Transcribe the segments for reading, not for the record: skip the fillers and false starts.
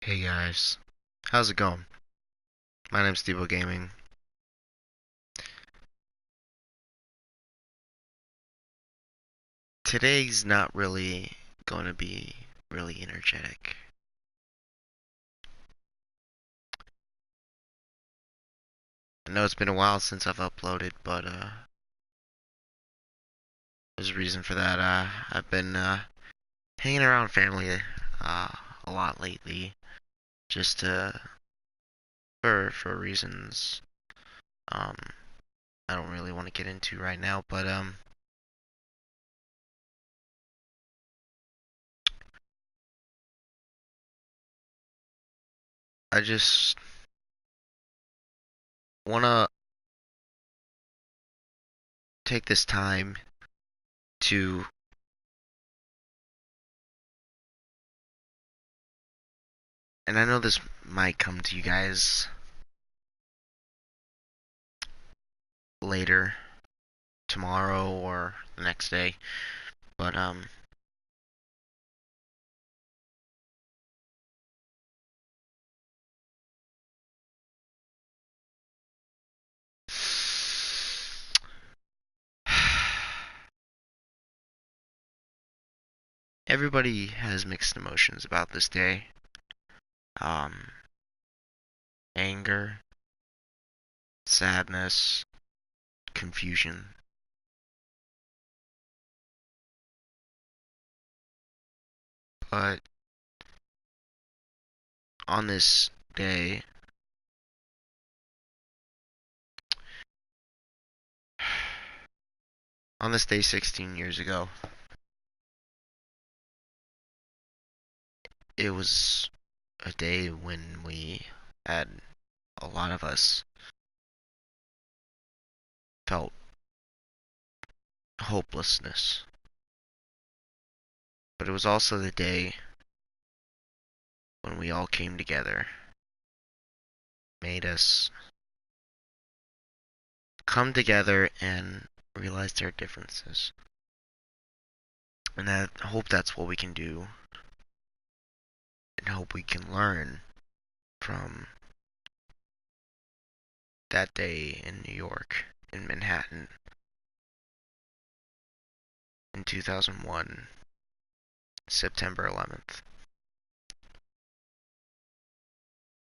Hey guys, how's it going? My name's Devo Gaming. Today's not really going to be really energetic. I know it's been a while since I've uploaded, but there's a reason for that. I've been hanging around family uh, a lot lately, just for reasons um I don't really want to get into right now, but I just want to take this time to and I know this might come to you guys later tomorrow or the next day. But everybody has mixed emotions about this day. Um, Anger, sadness, confusion. But on this day, on this day 16 years ago, it was a day when we had a lot of us felt hopelessness. But it was also the day when we all came together, made us come together and realize our differences. And I hope that's what we can do, and hope we can learn from that day in New York, in Manhattan, in 2001, September 11th.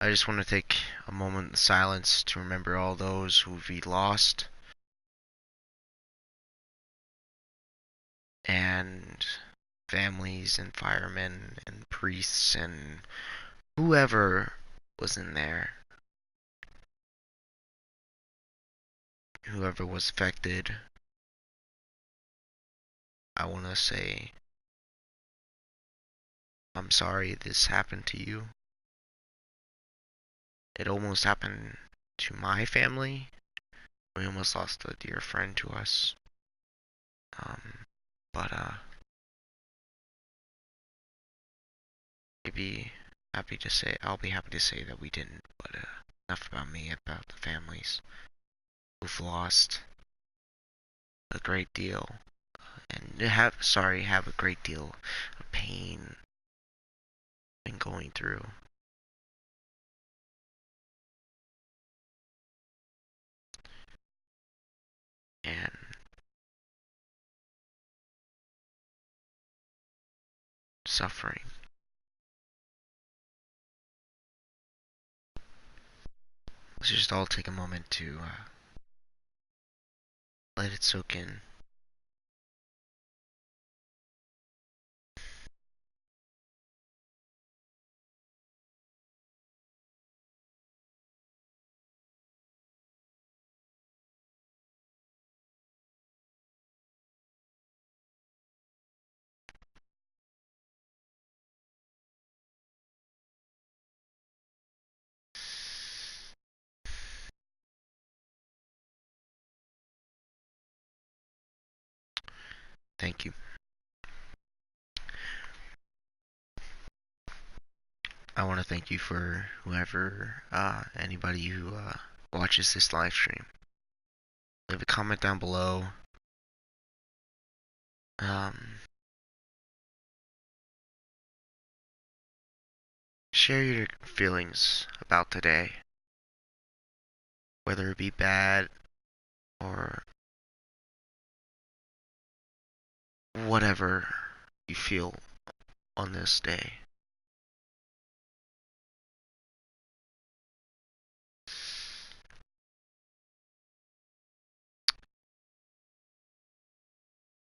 I just want to take a moment of silence to remember all those who we lost and families and firemen and priests and whoever was in there, whoever was affected. I want to say, I'm sorry this happened to you. It almost happened to my family. We almost lost a dear friend to us. Um, but maybe I'll be happy to say that we didn't. But enough about me, about the families who've lost a great deal and have a great deal of pain been going through. And suffering. Let's just all take a moment to let it soak in. Thank you. I want to thank you for whoever, anybody who watches this live stream. Leave a comment down below. Um, share your feelings about today, whether it be bad or whatever you feel on this day.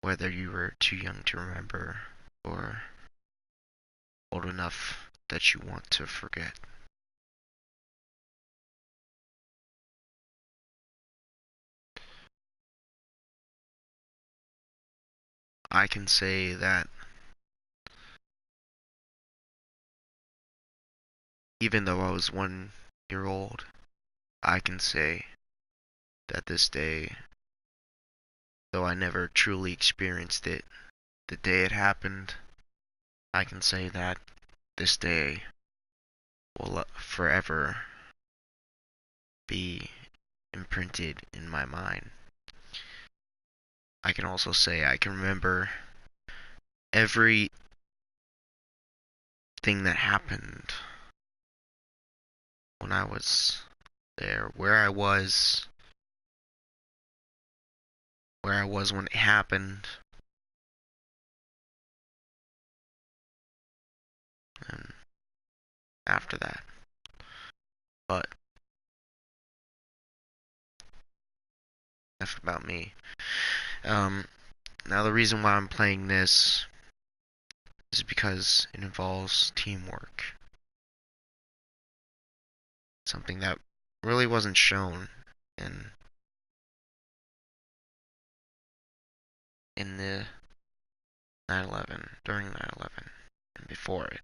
Whether you were too young to remember or old enough that you want to forget. I can say that even though I was 1 year old, I can say that this day, though I never truly experienced it the day it happened, I can say that this day will forever be imprinted in my mind. I can also say I can remember everything that happened when I was there, where I was when it happened, and after that. But enough about me. Now the reason why I'm playing this is because it involves teamwork. Something that really wasn't shown in the 9/11, during 9/11, and before it.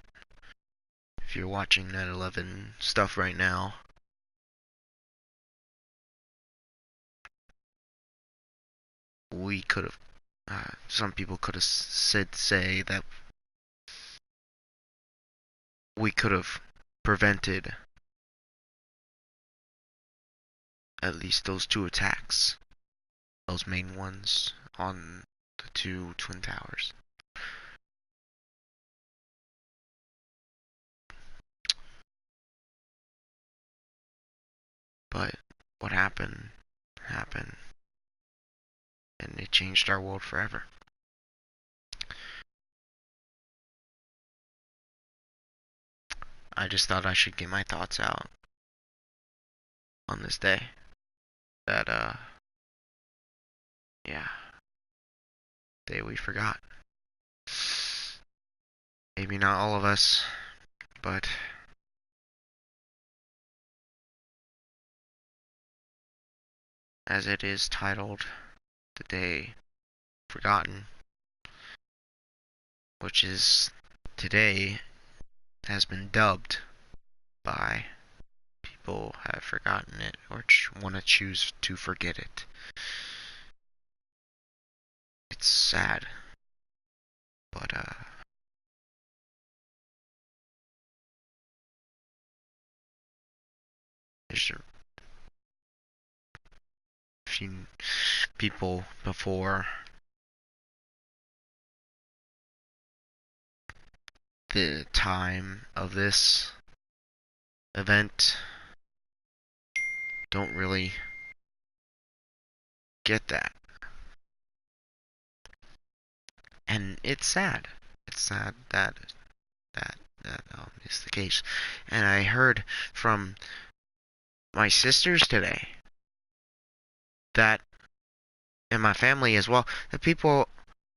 If you're watching 9/11 stuff right now, we could have, some people could have say that we could have prevented at least those two attacks, those main ones on the two Twin Towers. But what happened, happened, and it changed our world forever. I just thought I should get my thoughts out on this day. That, yeah, day we forgot. Maybe not all of us, but as it is titled, The Day Forgotten, which is today, has been dubbed by people have forgotten it or want to choose to forget it. It's sad, but there's a few people before the time of this event don't really get that. And it's sad. It's sad that is the case. And I heard from my sisters today that, and my family as well, that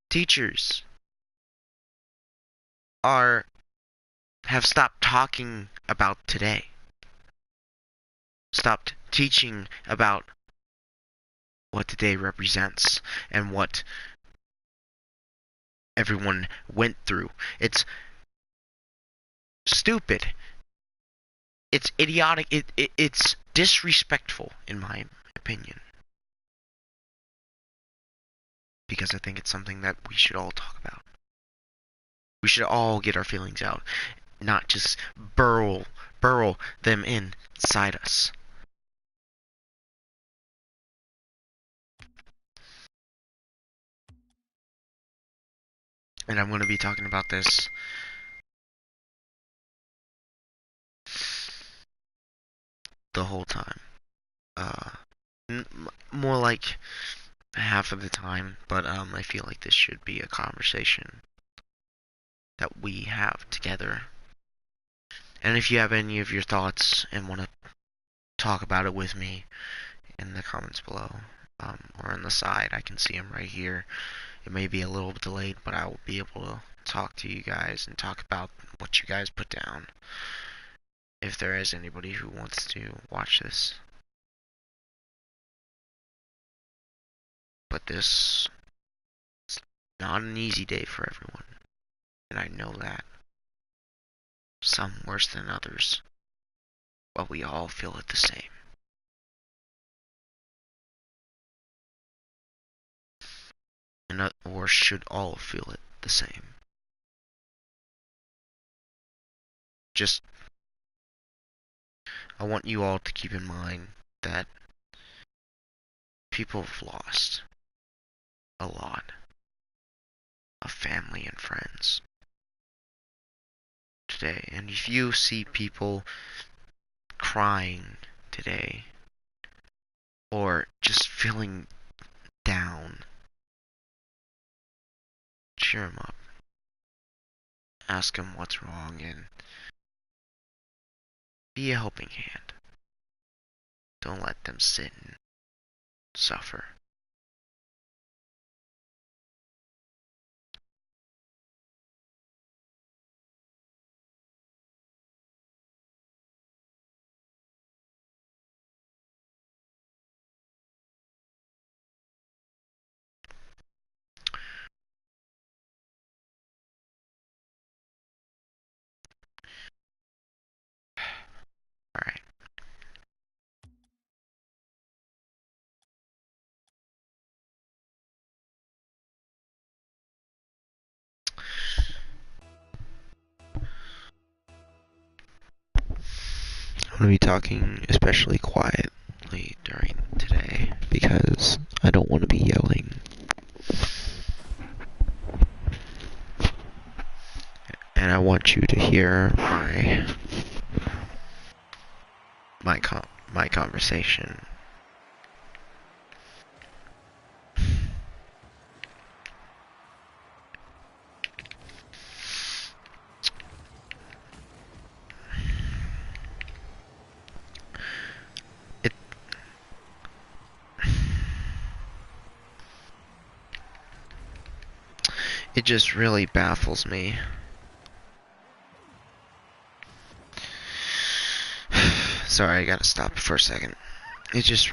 teachers are have stopped talking about today. Stopped teaching about what today represents and what everyone went through. It's stupid. It's idiotic. It's disrespectful, in my opinion. Because I think it's something that we should all talk about. We should all get our feelings out, not just burrow them inside us. And I'm going to be talking about this the whole time. Uh, more like half of the time, but I feel like this should be a conversation that we have together. And if you have any of your thoughts and want to talk about it with me in the comments below, or on the side, I can see them right here. It may be a little bit delayed, but I will be able to talk to you guys and talk about what you guys put down. If there is anybody who wants to watch this. But this is not an easy day for everyone. And I know that. Some worse than others. But we all feel it the same. And or should all feel it the same. Just, I want you all to keep in mind that people have lost a lot of family and friends today. And if you see people crying today, or just feeling down, cheer them up. Ask them what's wrong and be a helping hand. Don't let them sit and suffer. Alright. I'm going to be talking especially quietly during today because I don't want to be yelling. And I want you to hear my conversation. It just really baffles me. Sorry, I gotta stop for a second. It just...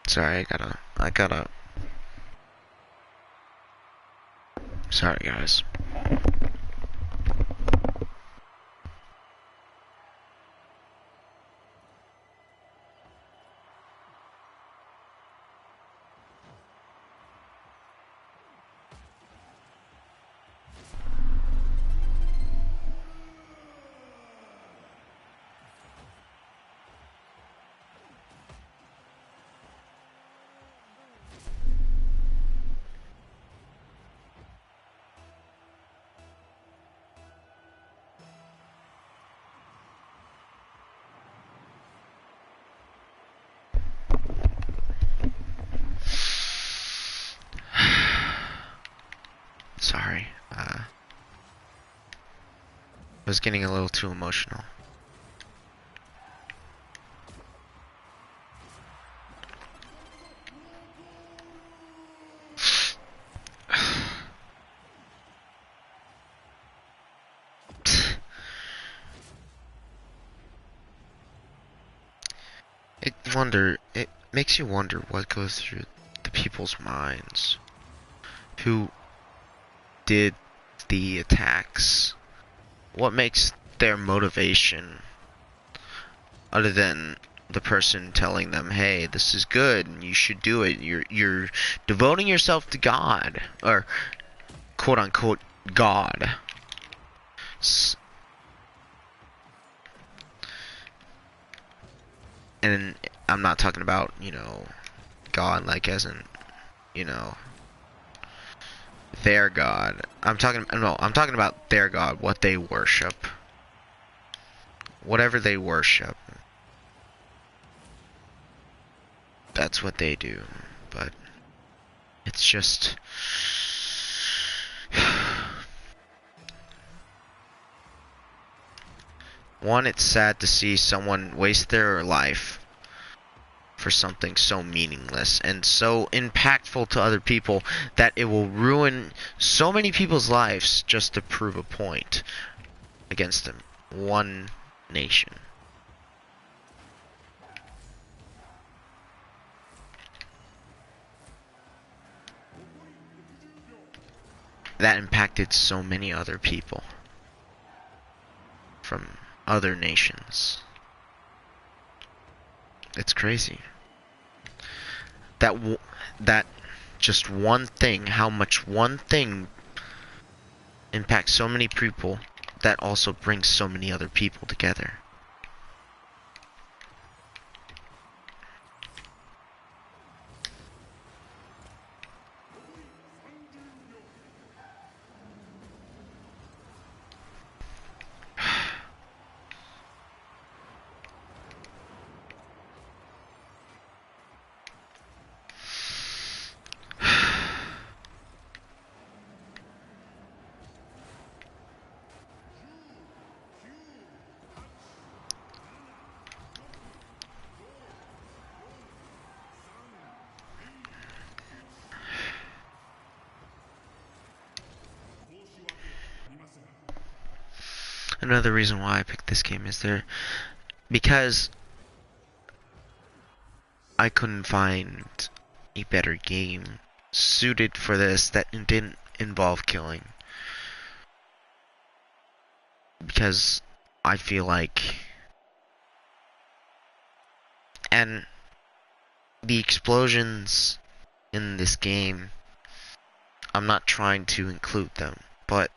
Sorry, I gotta... Sorry, guys. Sorry, I was getting a little too emotional. It makes you wonder what goes through the people's minds who did the attacks. What makes their motivation other than the person telling them, "Hey, this is good and you should do it. You're devoting yourself to God, or quote unquote God." And I'm not talking about, God like as in, you know, their god. I'm talking about their god, what they worship. Whatever they worship. That's what they do. But it's just one, it's sad to see someone waste their life for something so meaningless and so impactful to other people that it will ruin so many people's lives just to prove a point against them. One nation. That impacted so many other people from other nations. It's crazy. That just one thing, how much one thing impacts so many people, that also brings so many other people together. Another reason why I picked this game is because I couldn't find a better game suited for this that didn't involve killing. Because I feel like, and the explosions in this game, I'm not trying to include them, but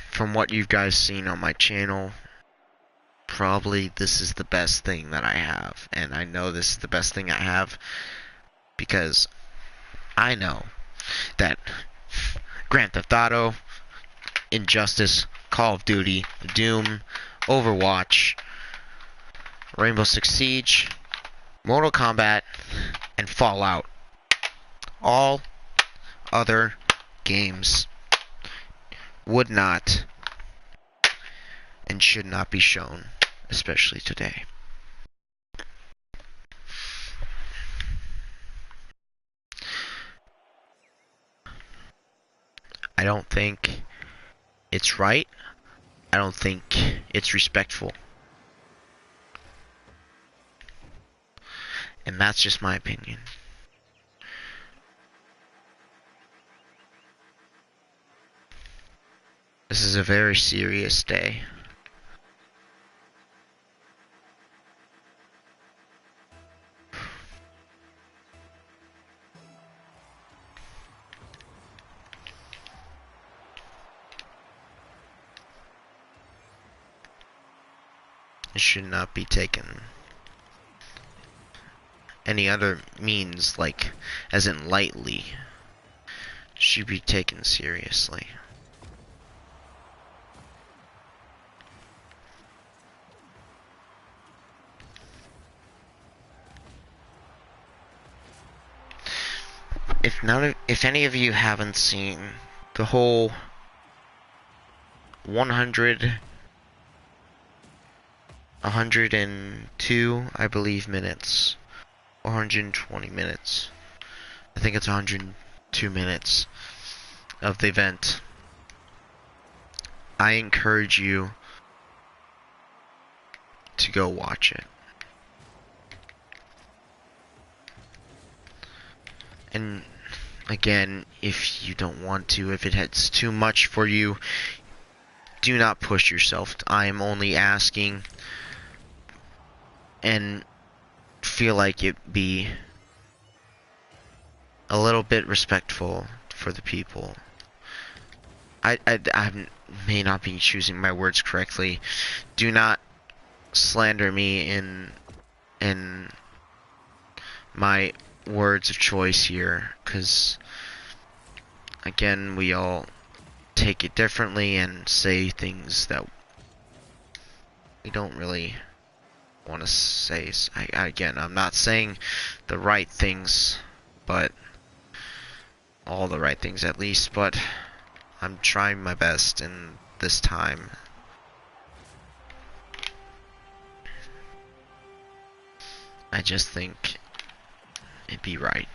from what you guys seen on my channel, probably this is the best thing that I have. And I know this is the best thing I have because I know that Grand Theft Auto, Injustice, Call of Duty, Doom, Overwatch, Rainbow Six Siege, Mortal Kombat, and Fallout, all other games would not and should not be shown, especially today. I don't think it's right. I don't think it's respectful. And that's just my opinion. This is a very serious day. It should not be taken any other means, like, as in lightly. It should be taken seriously. If any of you haven't seen the whole 102, I believe, minutes, 120 minutes, I think it's 102 minutes of the event, I encourage you to go watch it. And again, if you don't want to, if it's too much for you, do not push yourself. I am only asking and feel like it be a little bit respectful for the people. I may not be choosing my words correctly. Do not slander me in my words of choice here, because again, we all take it differently and say things that we don't really want to say. Again, I'm not saying the right things, but all the right things at least, but I'm trying my best in this time. I just think it'd be right.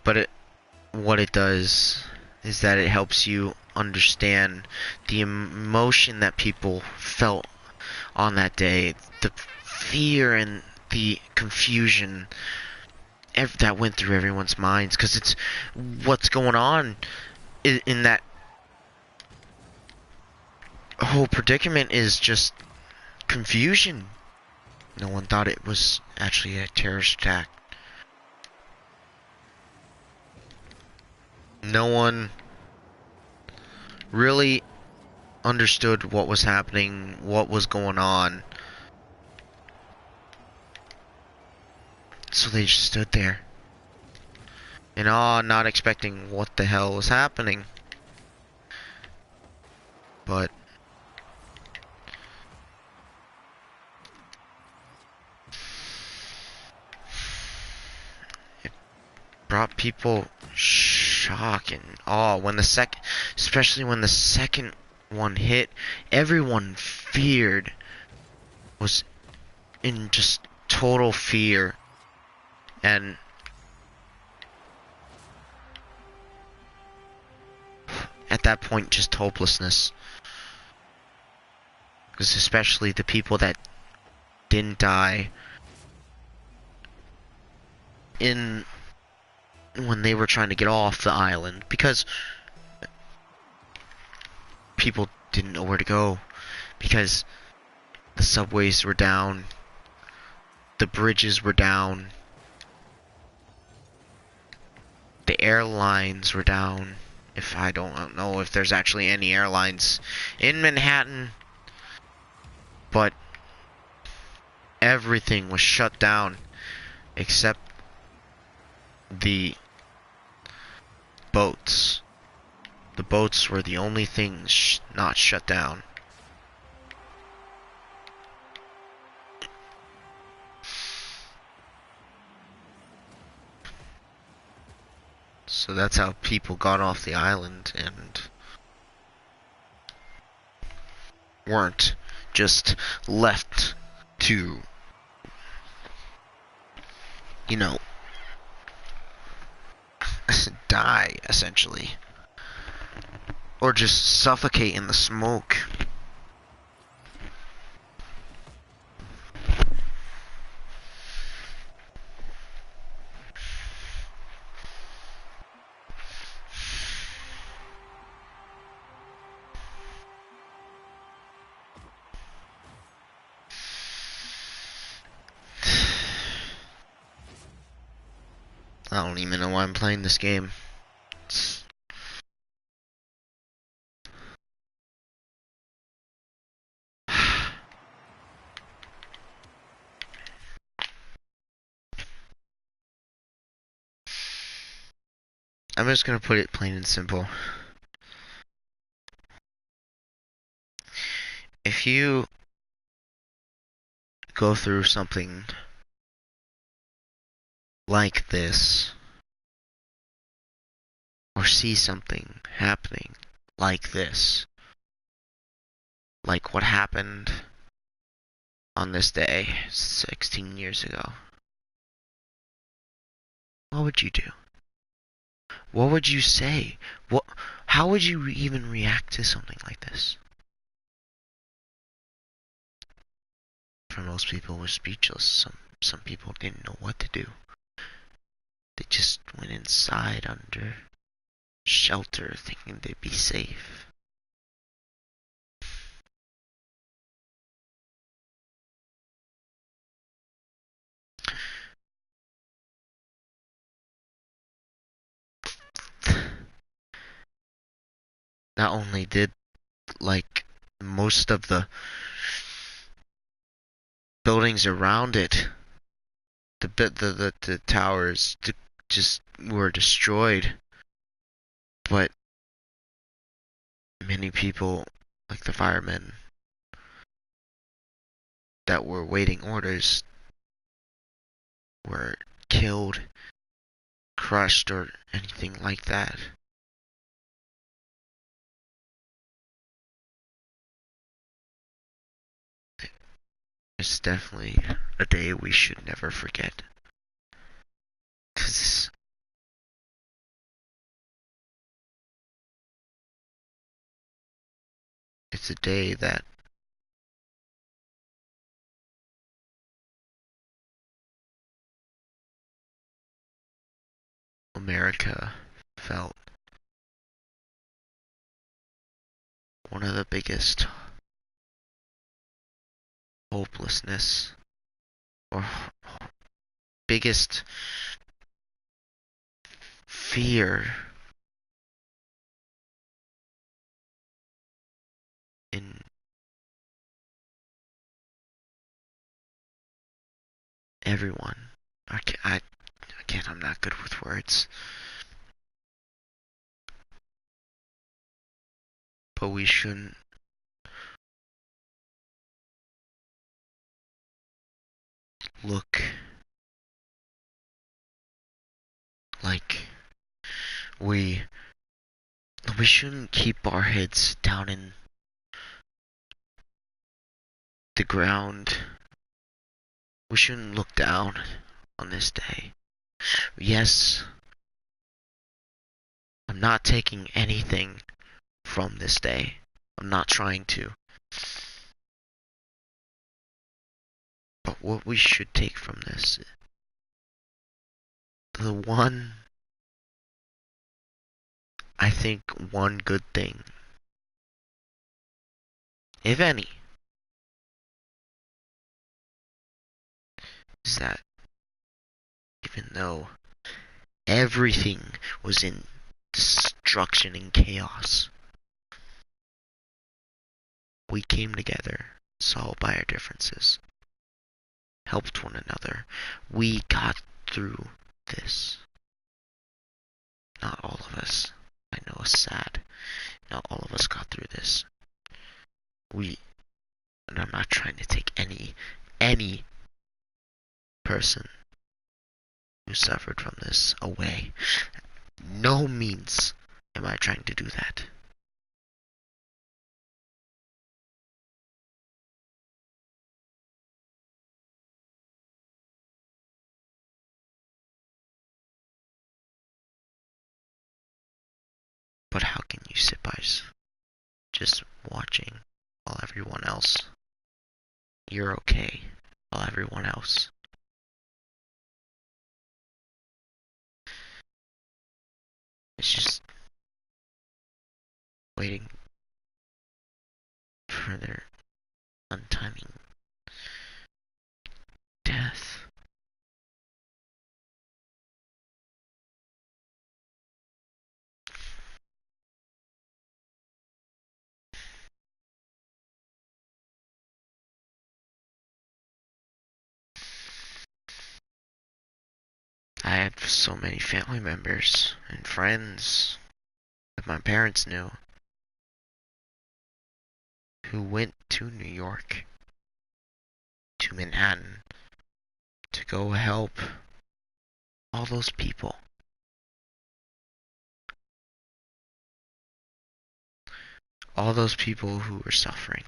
But what it does is that it helps you understand the emotion that people felt on that day, the fear and the confusion that went through everyone's minds, because it's what's going on in that whole predicament is just confusion. No one thought it was actually a terrorist attack. No one really understood what was happening, what was going on. So they just stood there in awe, not expecting what the hell was happening. But it brought people shock and awe when especially when the second one hit. Everyone feared, was in just total fear, and at that point just hopelessness, because especially the people that didn't die in when they were trying to get off the island, because people didn't know where to go, because the subways were down, the bridges were down, the airlines were down. If I don't know if there's actually any airlines in Manhattan, but everything was shut down except the boats. The boats were the only things not shut down. So that's how people got off the island and weren't just left to, you know, die, essentially. Or just suffocate in the smoke. I don't even know why I'm playing this game. I'm just gonna put it plain and simple. If you go through something like this, or see something happening like this, like what happened on this day 16 years ago, what would you do? What would you say? How would you even react to something like this? For most people, it was speechless. Some people didn't know what to do. They just went inside under shelter, thinking they'd be safe. Not only did, like, Most of the buildings around it, the towers just were destroyed. But many people, like the firemen that were waiting orders, were killed, crushed, or anything like that. It's definitely a day we should never forget. Because it's a day that America felt one of the biggest hopelessness or biggest fear in everyone. Again, I'm not good with words, but we shouldn't look like we we shouldn't keep our heads down in the ground. We shouldn't look down on this day. Yes, I'm not taking anything from this day. I'm not trying to. But what we should take from this, the one, I think one good thing, if any, is that even though everything was in destruction and chaos, we came together, solved by our differences, helped one another. We got through this. Not all of us. I know it's sad. Not all of us got through this. And I'm not trying to take any person who suffered from this away. No means am I trying to do that. But how can you sit by just watching while everyone else, you're okay, while everyone else, is just waiting for their untiming death? I had so many family members and friends that my parents knew who went to New York, to Manhattan, to go help all those people. All those people who were suffering.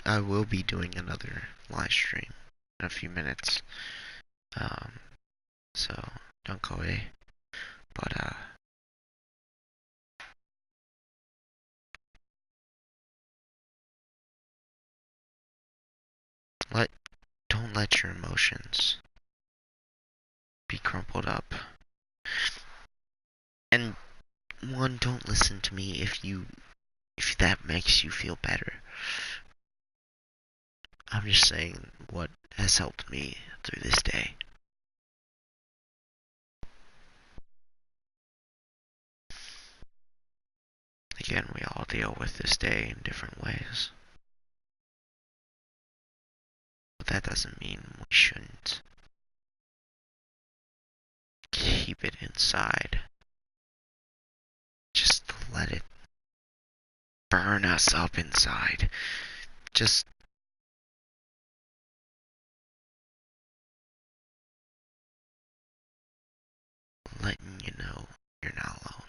I will be doing another live stream in a few minutes. Um, so don't go away. But let don't let your emotions be crumpled up. And one, don't listen to me if that makes you feel better. I'm just saying what has helped me through this day. Again, we all deal with this day in different ways. But that doesn't mean we shouldn't keep it inside. Just let it burn us up inside. Just letting you know you're not alone.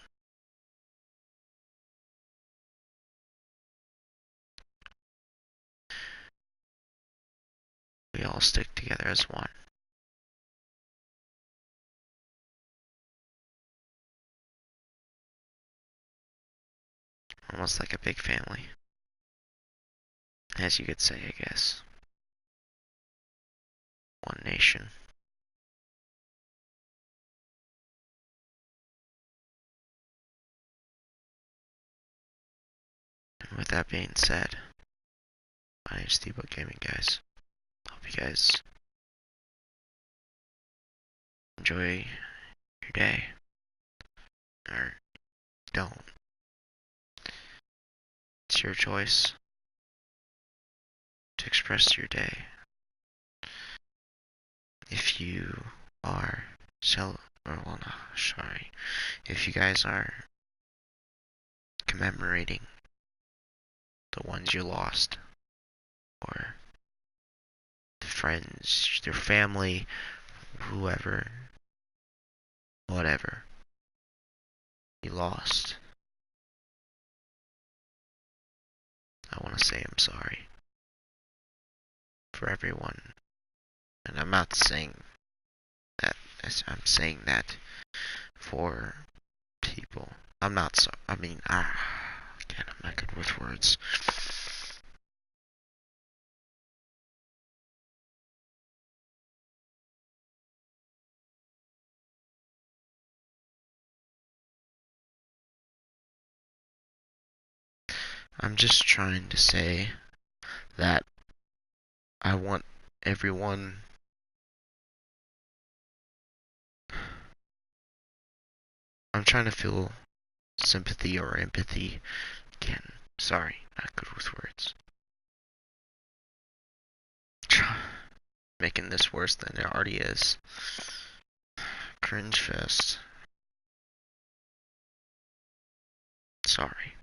We all stick together as one. Almost like a big family. As you could say, I guess. One nation. And with that being said, my name's Steamboat Gaming, guys. Hope you guys enjoy your day. Or don't. It's your choice to express your day. If you are if you guys are commemorating the ones you lost, or the friends, their family, whoever, whatever you lost, I want to say I'm sorry for everyone. And I'm not saying that, I'm saying that for people. I'm not so, I mean, again, I'm not good with words. I'm just trying to say that I want everyone I'm trying to feel sympathy or empathy. Again, sorry, not good with words. Making this worse than it already is. Cringe fest. Sorry.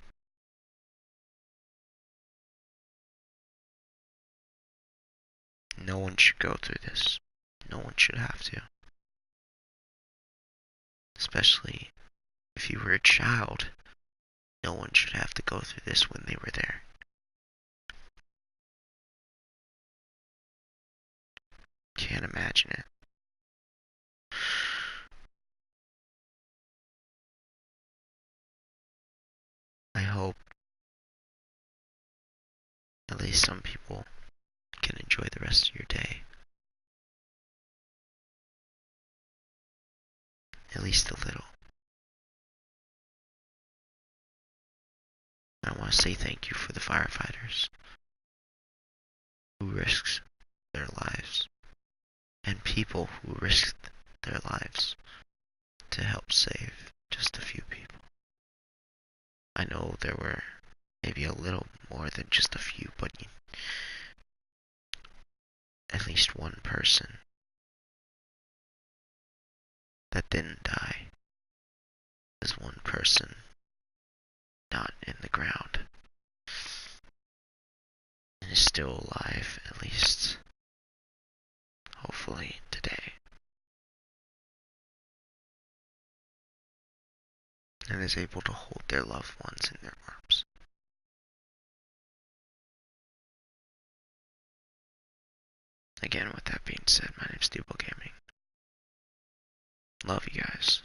No one should go through this. No one should have to. Especially if you were a child. No one should have to go through this when they were there. Can't imagine it. I hope at least some people can enjoy the rest of your day. At least a little. I want to say thank you for the firefighters who risked their lives, and people who risked their lives to help save just a few people. I know there were maybe a little more than just a few, but at least one person that didn't die is one person not in the ground and is still alive, at least hopefully today, and is able to hold their loved ones in their arms. Again, with that being said, my name's Steeple Gaming. Love you guys.